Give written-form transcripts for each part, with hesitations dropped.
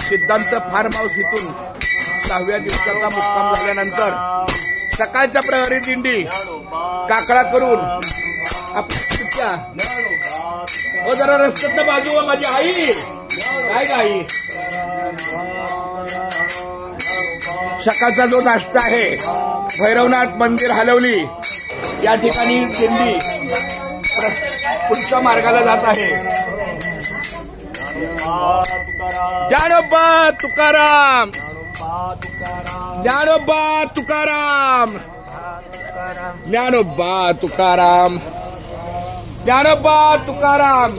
सिद्धांत form house इथून 6व्या दिवसाचा मुक्काम झाल्यानंतर सकाळच्या प्रहरी दिंडी काकडा करून हो जरा रस्त्यात बाजू माझी आई काय गाई सकाळचा जो नाश्ता आहे भैरवनाथ मंदिर हलवली या ठिकाणी दिंडी पुढच्या मार्गाला जात आहे। ज्ञानोबा तुकाराम ज्ञानोबा तुकाराम ज्ञानोबा तुकाराम ज्ञानोबा तुकाराम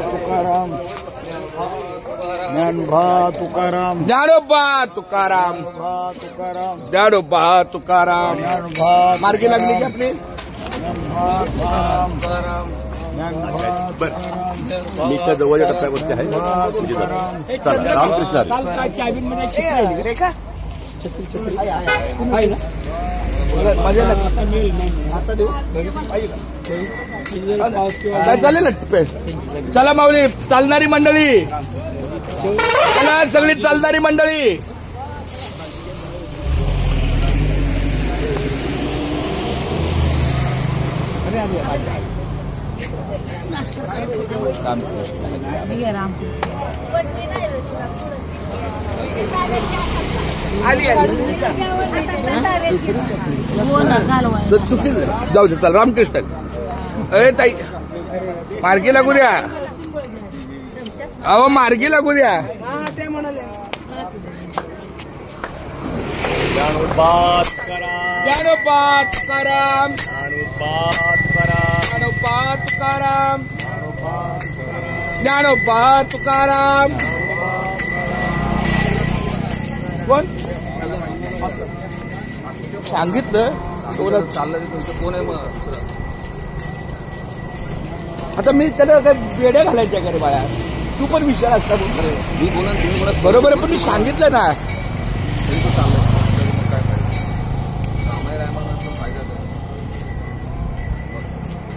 तुकाराम ज्ञानोबा तुकाराम ज्ञानोबा तुकाराम तुकाराम ज्ञानोबा तुकाराम मार्गी लागली की आपली मी त्या जवळच्या टप्प्यावरती आहे रामकृष्ण काय चालेल ना टप्पे चला माऊली चालणारी मंडळी चला सगळी चालणारी मंडळी चुकी जाऊ दे चल रामकृष्ण अरे ताई मार्गी लागू द्या अहो मार्गी लागू द्या ज्ञानोबा तुकाराम ज्ञानोबा तुकाराम ज्ञानोबा तुकाराम ज्ञानोबा तुकाराम कोण सांगितलं तुला चाललं तुमचं कोण आहे मग आता मी त्याला काय वेड्या घालायच्या का रे बाळा तू पण विचार असता मी बोला तुम्ही बोला बरोबर आहे पण मी सांगितलं ना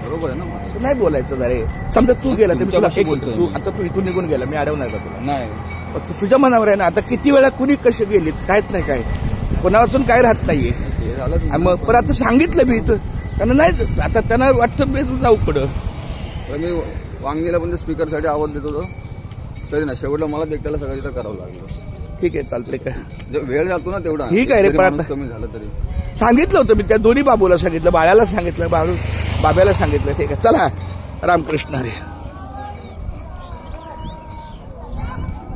बरोबर आहे ना नाही बोलायचं जरे समजा तू गेला तर तुमच्यापाशी तुला बोलतोय. तू आता तू इथून निघून गेला मी अडवणार का तुला नाही पण तुझ्या मनावर आहे ना आता किती वेळा कुणी कशी गेली काहीच नाही काय कोणापासून काय राहत नाहीये हे झालं आणि मग पण आता सांगितलं मी इथं त्यांना नाही आता त्यांना वाटतं मी जाऊ पुढं तर मी वांगीला पण स्पीकरसाठी आवाज देत होतो तरी ना शेवटला मला एकट्याला सगळं तिथं करावं लागलं ठीक आहे चालतंय काय जे वेळ जातो ना तेवढा ठीक आहे रे, तरी पण माणूस आता- कमी झालं तरी सांगितलं होतं मी त्या दोन्ही बाबूला सांगितलं बाळाला सांगितलं बाबूला सांगितलं ठीक आहे चला रामकृष्ण हरी